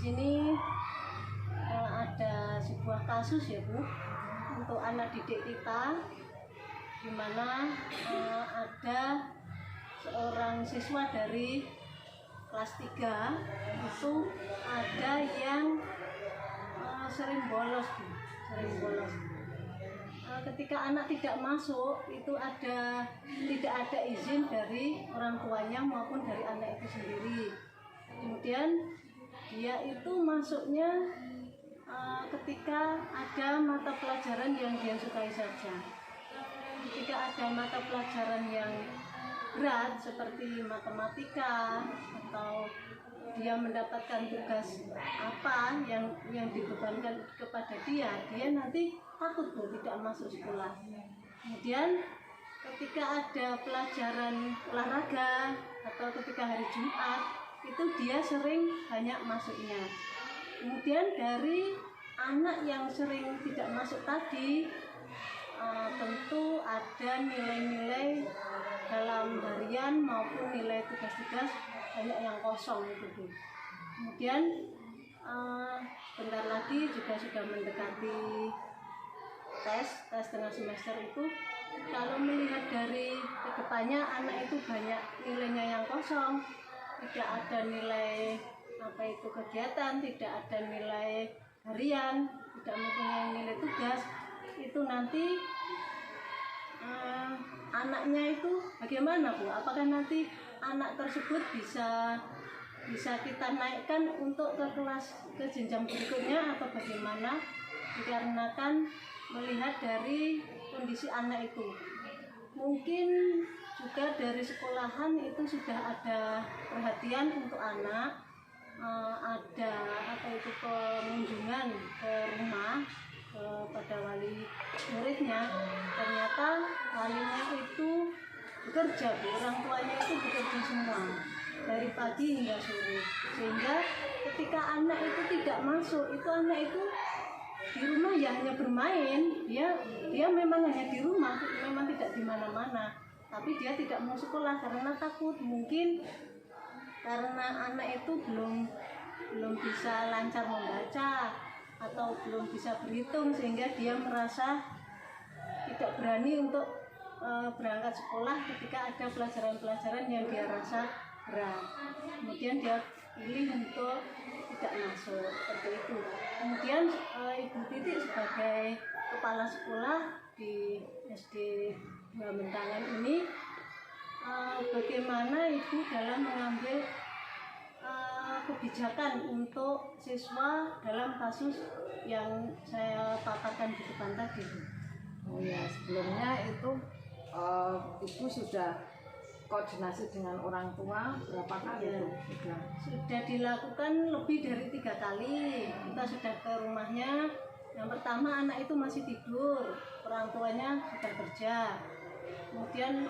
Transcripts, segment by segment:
sini ada sebuah kasus ya Bu, untuk anak didik kita, di mana ada seorang siswa dari kelas 3 itu ada yang sering bolos Bu, sering bolos. Ketika anak tidak masuk itu tidak ada izin dari orang tuanya maupun dari anak itu sendiri. Kemudian dia itu masuknya ketika ada mata pelajaran yang dia sukai saja. Ketika ada mata pelajaran yang berat seperti matematika atau dia mendapatkan tugas apa yang dibebankan kepada dia nanti takut Bu tidak masuk sekolah. Kemudian ketika ada pelajaran olahraga atau ketika hari Jumat itu dia sering banyak masuknya. Kemudian dari anak yang sering tidak masuk tadi tentu ada nilai-nilai dalam harian maupun nilai tugas-tugas banyak yang kosong itu Bu. Kemudian bentar lagi juga sudah mendekati tes tengah semester itu. Kalau melihat dari kedepannya anak itu banyak nilainya yang kosong, tidak ada nilai kegiatan, tidak ada nilai harian, tidak mempunyai nilai tugas, itu nanti anaknya itu bagaimana Bu? Apakah nanti anak tersebut bisa kita naikkan untuk ke jenjang berikutnya atau bagaimana? Dikarenakan melihat dari kondisi anak itu, mungkin juga dari sekolahan itu sudah ada perhatian untuk anak, ada pengunjungan ke rumah kepada wali muridnya. Ternyata walinya itu bekerja Bu, orang tuanya itu bekerja semua dari pagi hingga sore, sehingga ketika anak itu tidak masuk, itu anak itu di rumah ya hanya bermain, dia memang hanya di rumah, memang tidak di mana-mana, tapi dia tidak mau sekolah karena takut, mungkin karena anak itu belum bisa lancar membaca atau belum bisa berhitung, sehingga dia merasa tidak berani untuk berangkat sekolah ketika ada pelajaran-pelajaran yang dia rasa berat. Kemudian dia pilih untuk tidak masuk, seperti itu. Kemudian Ibu Titik sebagai kepala sekolah di SD 2 Mentangan ini, bagaimana Ibu dalam mengambil kebijakan untuk siswa dalam kasus yang saya paparkan di depan tadi? Oh ya, sebelumnya itu Ibu sudah koordinasi dengan orang tua berapa kali ya, itu? Sudah dilakukan lebih dari 3 kali. Kita sudah ke rumahnya. Yang pertama anak itu masih tidur, orang tuanya sudah kerja. Kemudian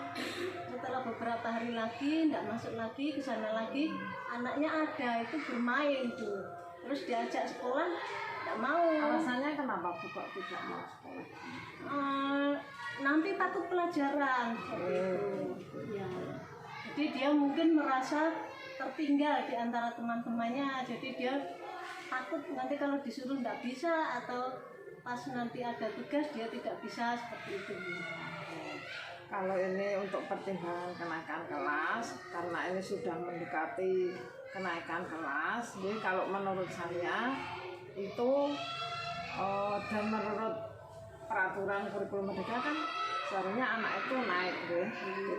setelah beberapa hari lagi tidak masuk lagi, ke sana lagi, anaknya ada itu bermain tuh. Terus diajak sekolah tidak mau. Alasannya kenapa Bu kok tidak mau sekolah? Nanti takut pelajaran seperti itu. Ya. Jadi dia mungkin merasa tertinggal di antara teman-temannya. Jadi dia takut nanti kalau disuruh tidak bisa, atau pas nanti ada tugas dia tidak bisa, seperti itu. Kalau ini untuk pertimbangan kenaikan kelas, karena ini sudah mendekati kenaikan kelas, jadi kalau menurut saya itu dan menurut peraturan kurikulum merdeka kan seharusnya anak itu naik deh,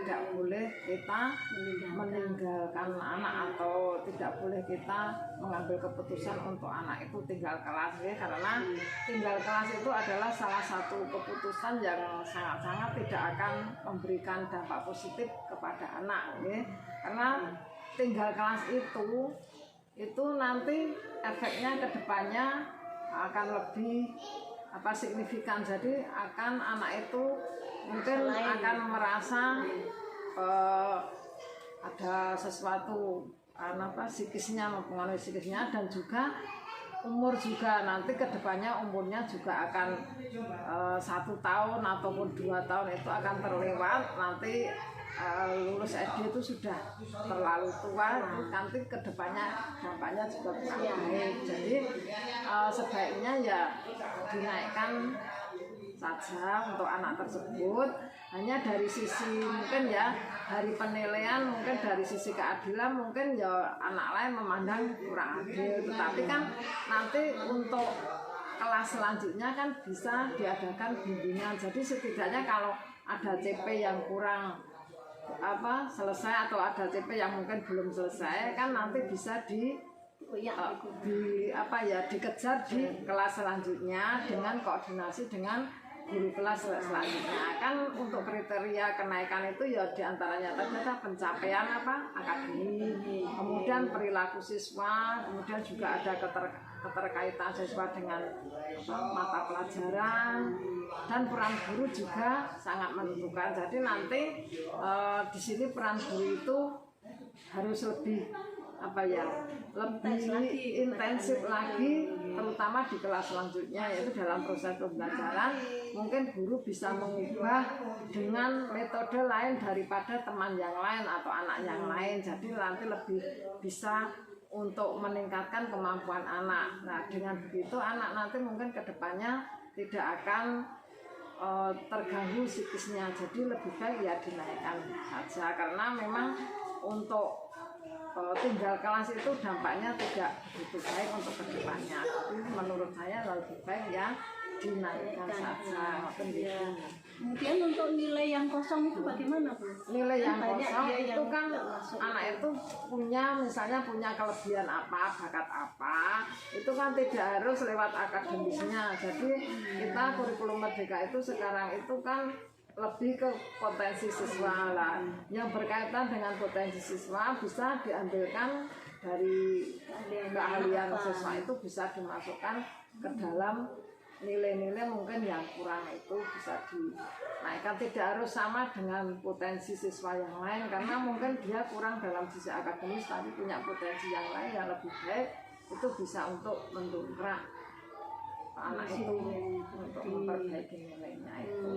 tidak boleh kita meninggalkan anak atau tidak boleh kita mengambil keputusan untuk anak itu tinggal kelas deh, karena tinggal kelas itu adalah salah satu keputusan yang sangat-sangat tidak akan memberikan dampak positif kepada anak deh, karena tinggal kelas itu nanti efeknya ke depannya akan lebih signifikan. Jadi akan anak itu mungkin akan merasa ada sesuatu psikisnya, mempengaruhi psikisnya, dan juga umur juga nanti kedepannya umurnya juga akan 1 tahun ataupun 2 tahun itu akan terlewat, nanti lulus SD itu sudah terlalu tua, nanti kedepannya dampaknya juga bisa baik. Jadi sebaiknya ya dinaikkan saja untuk anak tersebut, hanya dari sisi mungkin ya dari penilaian, mungkin dari sisi keadilan mungkin ya anak lain memandang kurang adil, tetapi kan nanti untuk kelas selanjutnya kan bisa diadakan bimbingan. Jadi setidaknya kalau ada CP yang kurang selesai atau ada CP yang mungkin belum selesai kan nanti bisa dikejar di kelas selanjutnya dengan koordinasi dengan guru kelas selanjutnya. Kan untuk kriteria kenaikan itu ya diantaranya tadi ada pencapaian akademik, kemudian perilaku siswa, kemudian juga ada keterkaitan siswa dengan mata pelajaran, dan peran guru juga sangat menentukan. Jadi nanti di sini peran guru itu harus lebih intensif lagi, terutama di kelas selanjutnya, yaitu dalam proses pembelajaran mungkin guru bisa mengubah dengan metode lain daripada teman yang lain atau anak yang lain. Jadi nanti lebih bisa untuk meningkatkan kemampuan anak. Nah, dengan begitu anak nanti mungkin kedepannya tidak akan terganggu psikisnya. Jadi lebih baik ya dinaikkan saja, karena memang untuk tinggal kelas itu dampaknya tidak begitu baik untuk kedepannya. Tapi menurut saya lebih baik ya dinaikkan saja. Kemudian untuk nilai yang kosong itu bagaimana, Bu? Nilai yang kosong itu kan anak itu misalnya punya kelebihan apa, bakat apa, itu kan tidak harus lewat akademisnya. Jadi kita kurikulum Merdeka itu sekarang itu kan lebih ke potensi siswa lah. Yang berkaitan dengan potensi siswa bisa diambilkan dari keahlian siswa, itu bisa dimasukkan ke dalam nilai-nilai mungkin yang kurang itu bisa dinaikkan. Tidak harus sama dengan potensi siswa yang lain, karena mungkin dia kurang dalam sisi akademis tapi punya potensi yang lain yang lebih baik, itu bisa untuk mendongkrak anak itu untuk memperbaiki nilainya itu.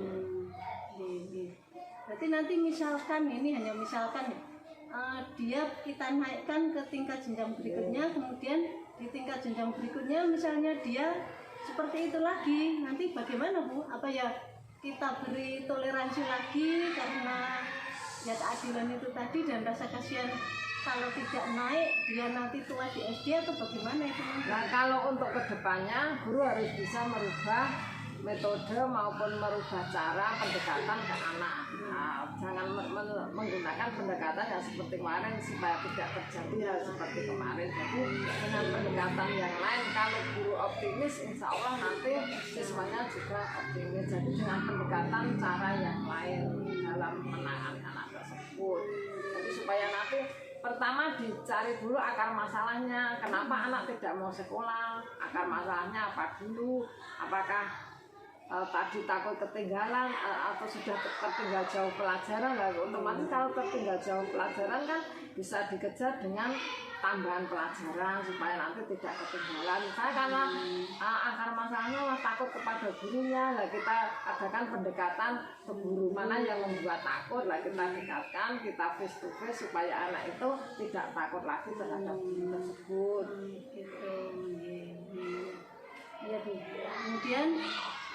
Berarti nanti misalkan ini hanya misalkan dia kita naikkan ke tingkat jenjang berikutnya, kemudian di tingkat jenjang berikutnya misalnya dia seperti itu lagi, nanti bagaimana, Bu? Apa ya kita beri toleransi lagi karena ya keadilan itu tadi dan rasa kasihan kalau tidak naik dia nanti tua di SD atau bagaimana itu? Nah, kalau untuk kedepannya guru harus bisa merubah metode maupun merubah cara pendekatan ke anak. Nah, jangan menggunakan pendekatan yang seperti kemarin supaya tidak terjadi hal seperti kemarin. Jadi dengan pendekatan yang lain, kalau guru optimis, insya Allah nanti siswanya juga optimis. Jadi dengan pendekatan cara yang lain dalam menangani anak tersebut. Jadi supaya nanti pertama dicari dulu akar masalahnya, kenapa anak tidak mau sekolah, akar masalahnya apa dulu, apakah tadi takut ketinggalan atau sudah tertinggal jauh pelajaran. Otomatis kalau tertinggal jauh pelajaran kan bisa dikejar dengan tambahan pelajaran supaya nanti tidak ketinggalan. Saya karena akar masalahnya takut kepada gurunya, kita adakan pendekatan ke guru mana yang membuat takut, kita dekatkan, kita face to face supaya anak itu tidak takut lagi terhadap guru tersebut. Iya, Bu. Kemudian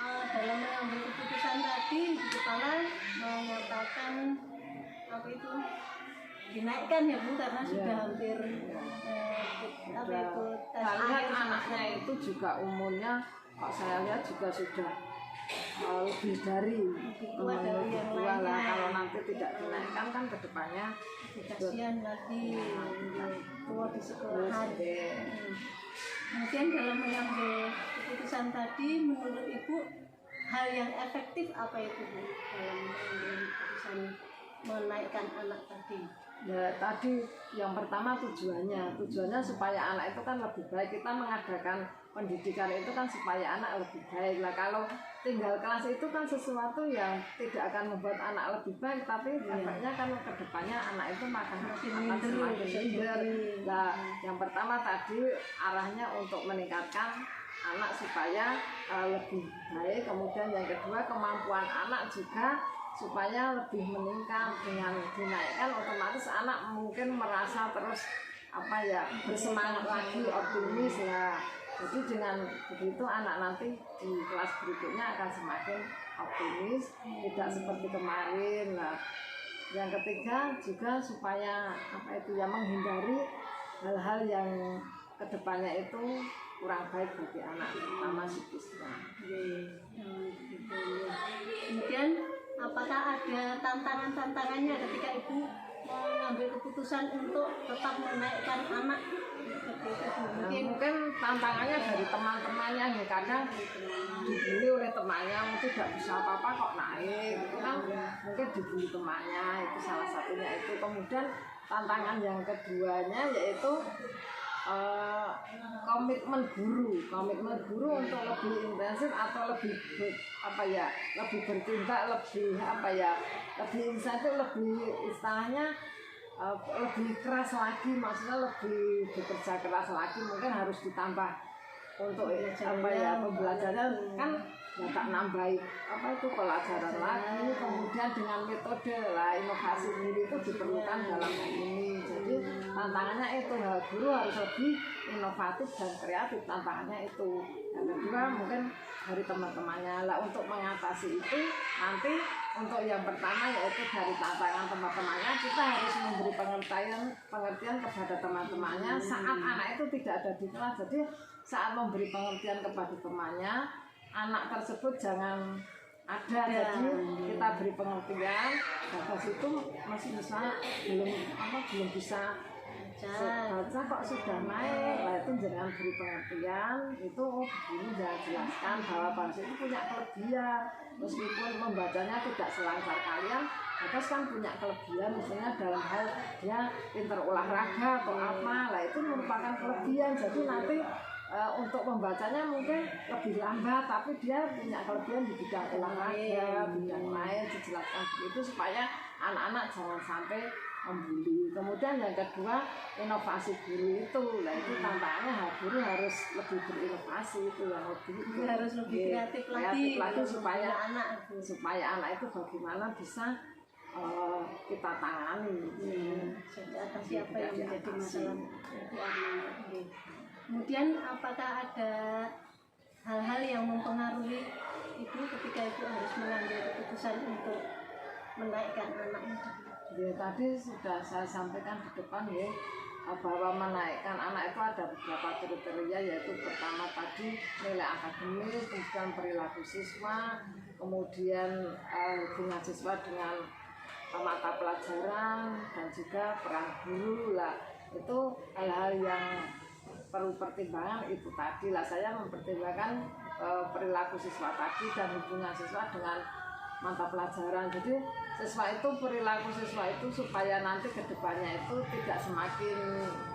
dalam mengambil keputusan tadi di kepala menyatakan apa itu dinaikkan ya, Bu, karena sudah hampir tes akhir. Anaknya itu juga umurnya kok saya lihat juga sudah lebih dari tua dari yang lainnya. Kalau nanti tidak dinaikkan kan kedepannya kasihan lagi tua di sekolahan. Kemudian dalam mengambil keputusan tadi, menurut Ibu hal yang efektif apa itu, Bu, dalam mengambil keputusan menaikkan anak tadi? Ya tadi yang pertama tujuannya supaya anak itu kan lebih baik. Kita mengadakan pendidikan itu kan supaya anak lebih baik. Nah kalau tinggal kelas itu kan sesuatu yang tidak akan membuat anak lebih baik, tapi efeknya kan kedepannya anak itu akan semakin minder. Nah yang pertama tadi arahnya untuk meningkatkan anak supaya lebih baik. Kemudian yang kedua kemampuan anak juga supaya lebih meningkat. Dengan dinaikkan otomatis anak mungkin merasa terus bersemangat lagi, optimis lah. Jadi dengan begitu anak nanti di kelas berikutnya akan semakin optimis, tidak seperti kemarin lah. Yang ketiga juga supaya menghindari hal-hal yang kedepannya itu kurang baik bagi anak, terutama psikisnya. Kemudian apakah ada tantangannya ketika ibu mengambil keputusan untuk tetap menaikkan anak? Mungkin tantangannya dari teman-temannya, ya kadang dibully oleh temannya, tidak bisa apa-apa kok naik, itu kan mungkin dibully temannya, itu salah satunya itu. Kemudian tantangan yang keduanya yaitu komitmen guru untuk lebih intensif atau lebih bertindak, lebih intensif, lebih istilahnya lebih keras lagi, maksudnya lebih bekerja keras lagi, mungkin harus ditambah untuk pembelajaran kan tak nambahi pelajaran lagi, kemudian dengan metode inovasi guru itu diperlukan dalam hal ini. Jadi tantangannya itu guru harus lebih inovatif dan kreatif, tantangannya itu. Yang kedua mungkin dari teman-temannya lah untuk mengatasi itu. Nanti untuk yang pertama yaitu dari tantangan teman-temannya, kita harus memberi pengertian kepada teman-temannya saat anak itu tidak ada di kelas. Jadi saat memberi pengertian kepada temannya, anak tersebut jangan ada, jadi kita beri pengertian. Bagas itu masih bisa belum bisa baca kok sudah naik, lah itu jangan beri pengertian itu begini, jangan jelaskan bahwa Bagas itu punya kelebihan meskipun membacanya tidak selancar kalian. Bagas kan punya kelebihan, misalnya dalam hal dia pintar olahraga atau apa, lah itu merupakan kelebihan. Jadi nanti untuk membacanya mungkin lebih lambat, tapi dia punya kelebihan di bidang olahraga, bidang lain, dijelaskan begitu supaya anak-anak jangan sampai membuli. Kemudian yang kedua inovasi guru itu, lah itu tantangannya guru harus lebih berinovasi, itu yang harus lebih kreatif lagi supaya anak itu bagaimana bisa kita tangani. Jadi atas siapa yang menjadi masalah itu anak. Kemudian apakah ada hal-hal yang mempengaruhi ibu ketika ibu harus mengambil keputusan untuk menaikkan anaknya? Ya, tadi sudah saya sampaikan di depan ya, bahwa menaikkan anak itu ada beberapa kriteria, yaitu pertama tadi nilai akademis, kemudian perilaku siswa, kemudian hubungan siswa dengan mata pelajaran, dan juga peran guru lah. Itu hal-hal yang perlu pertimbangan itu tadi lah. Saya mempertimbangkan perilaku siswa tadi dan hubungan siswa dengan mata pelajaran. Jadi siswa itu, perilaku siswa itu supaya nanti kedepannya itu tidak semakin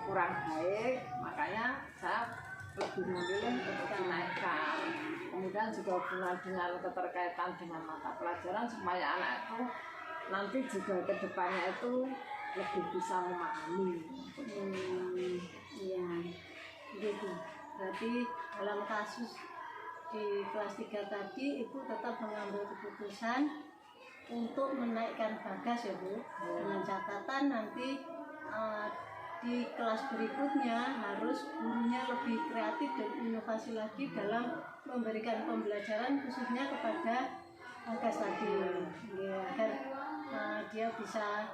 kurang baik, makanya saya lebih memilih untuk dinaikkan. Kemudian juga hubungan dengan keterkaitan dengan mata pelajaran supaya anak itu nanti juga kedepannya itu lebih bisa memahami. Iya. Gitu. Berarti dalam kasus di kelas 3 tadi ibu tetap mengambil keputusan untuk menaikkan Bagas ya Bu, dengan catatan nanti di kelas berikutnya harus gurunya lebih kreatif dan inovasi lagi dalam memberikan pembelajaran khususnya kepada Bagas tadi ya, agar dia bisa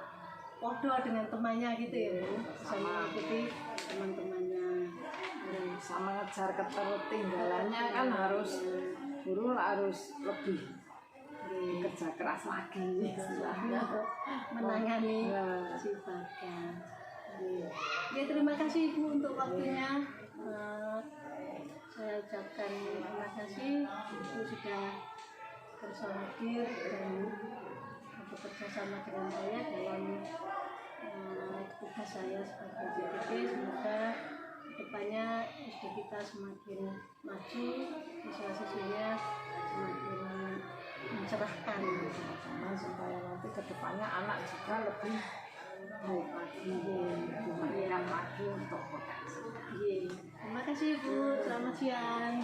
podo dengan temannya gitu ya Bu, bisa mengikuti teman-temannya. Sama ngejar ketertinggalannya kan guru harus lebih kerja keras lagi menangani si Bagas. Ya, terima kasih Ibu untuk waktunya. Saya ucapkan terima kasih Ibu sudah berhadir dan bekerja sama dengan saya dalam tugas saya sebagai JPP. Semoga depannya SD kita semakin maju, siswa-siswinya semakin mencerahkan, supaya nanti kedepannya anak juga lebih baik lagi, lebih lagi untuk potensi. Terima kasih Bu, selamat siang.